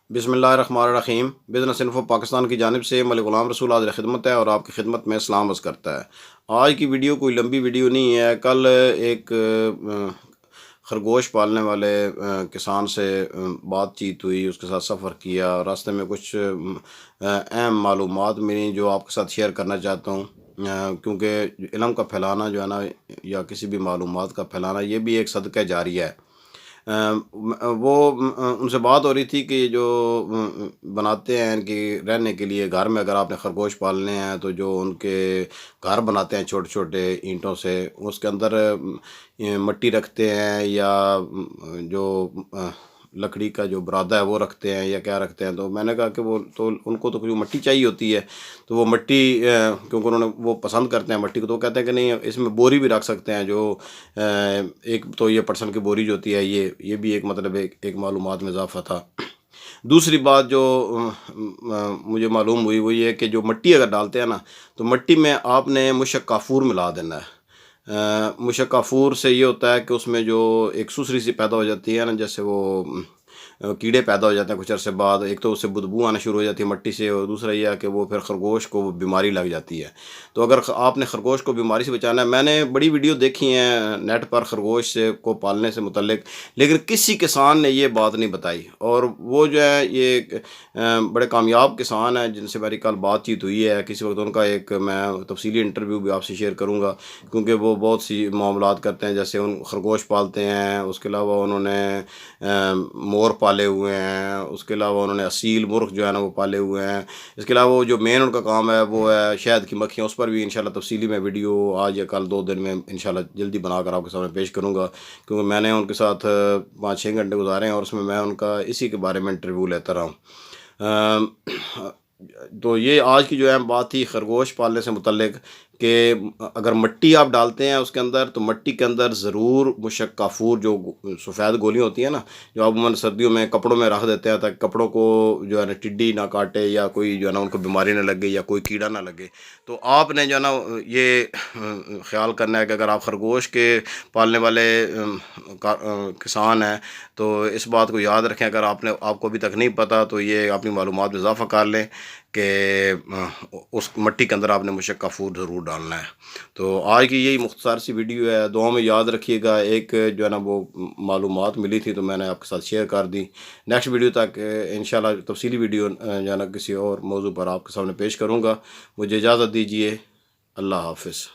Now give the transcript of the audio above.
بسم اللہ الرحمن الرحیم۔ بزنس انفو پاکستان کی جانب سے ملک غلام رسول حاضر خدمت ہے اور آپ کی خدمت میں سلام عرض کرتا ہے۔ آج کی ویڈیو کوئی لمبی ویڈیو نہیں ہے۔ کل ایک خرگوش پالنے والے کسان سے بات چیت ہوئی، اس کے ساتھ سفر کیا، راستے میں کچھ اہم معلومات ملی جو آپ کے ساتھ شیئر کرنا چاہتا ہوں، کیونکہ علم کا پھیلانا جو ہے نا، یا کسی بھی معلومات کا پھیلانا، یہ بھی ایک صدقہ جاریہ ہے۔ وہ ان سے بات ہو رہی تھی کہ جو بناتے ہیں کہ رہنے کے لیے گھر میں، اگر آپ نے خرگوش پالنے ہیں تو جو ان کے گھر بناتے ہیں چھوٹے چھوٹے اینٹوں سے، اس کے اندر مٹی رکھتے ہیں یا جو لکڑی کا جو برادہ ہے وہ رکھتے ہیں یا کیا رکھتے ہیں۔ تو میں نے کہا کہ وہ تو ان کو تو کوئی مٹی چاہیے ہوتی ہے، تو وہ مٹی کیونکہ انہوں نے وہ پسند کرتے ہیں مٹی کو، تو وہ کہتے ہیں کہ نہیں، اس میں بوری بھی رکھ سکتے ہیں، جو ایک تو یہ پرسن کی بوری جو ہوتی ہے، یہ بھی ایک مطلب ایک معلومات میں اضافہ تھا۔ دوسری بات جو مجھے معلوم ہوئی وہ یہ ہے کہ جو مٹی اگر ڈالتے ہیں نا، تو مٹی میں آپ نے مشک کافور ملا دینا ہے۔ مشک کافور سے یہ ہوتا ہے کہ اس میں جو ایک سسری سی پیدا ہو جاتی ہے نا، جیسے وہ کیڑے پیدا ہو جاتے ہیں کچھ عرصے بعد، ایک تو اس سے بدبو آنا شروع ہو جاتی ہے مٹی سے، اور دوسرا یہ ہے کہ وہ پھر خرگوش کو بیماری لگ جاتی ہے۔ تو اگر آپ نے خرگوش کو بیماری سے بچانا ہے، میں نے بڑی ویڈیو دیکھی ہیں نیٹ پر خرگوش کو پالنے سے متعلق، لیکن کسی کسان نے یہ بات نہیں بتائی، اور وہ جو ہے یہ بڑے کامیاب کسان ہیں جن سے میری کل بات چیت ہوئی ہے۔ کسی وقت ان کا ایک میں تفصیلی انٹرویو بھی آپ سے شیئر کروں گا، کیونکہ وہ بہت سی معاملات کرتے ہیں، جیسے ان خرگوش پالتے ہیں، اس کے علاوہ انہوں نے مور پالے ہوئے ہیں، اس کے علاوہ انہوں نے اصیل مرغ جو ہے نا وہ پالے ہوئے ہیں، اس کے علاوہ جو مین ان کا کام ہے وہ ہے شہد کی مکھیاں۔ اس پر بھی انشاءاللہ تفصیلی میں ویڈیو آج یا کل 2 دن میں انشاءاللہ جلدی بنا کر آپ کے سامنے پیش کروں گا، کیونکہ میں نے ان کے ساتھ 5-6 گھنٹے گزارے ہیں، اور اس میں ان کا اسی کے بارے میں انٹرویو لیتا رہا ہوں۔ تو یہ آج کی جو اہم بات تھی خرگوش پالنے سے متعلق، کہ اگر مٹی آپ ڈالتے ہیں اس کے اندر، تو مٹی کے اندر ضرور مشک کافور جو سفید گولیاں ہوتی ہیں نا، جو عموماً سردیوں میں کپڑوں میں رکھ دیتے ہیں تاکہ کپڑوں کو جو ہے نا ٹڈی نہ کاٹے، یا کوئی جو ہے نا ان کو بیماری نہ لگے، یا کوئی کیڑا نہ لگے، تو آپ نے جو ہے نا یہ خیال کرنا ہے کہ اگر آپ خرگوش کے پالنے والے کسان ہیں تو اس بات کو یاد رکھیں۔ اگر آپ کو ابھی تک نہیں پتہ تو یہ اپنی معلومات میں اضافہ کر لیں کہ اس مٹی کے اندر آپ نے مشک کافور ضرور ڈالنا ہے۔ تو آج کی یہی مختصر سی ویڈیو ہے، دعاؤں میں یاد رکھیے گا۔ ایک جو ہے نا وہ معلومات ملی تھی تو میں نے آپ کے ساتھ شیئر کر دی۔ نیکسٹ ویڈیو تک انشاءاللہ تفصیلی ویڈیو جو ہے نا کسی اور موضوع پر آپ کے سامنے پیش کروں گا۔ مجھے اجازت دیجیے، اللہ حافظ۔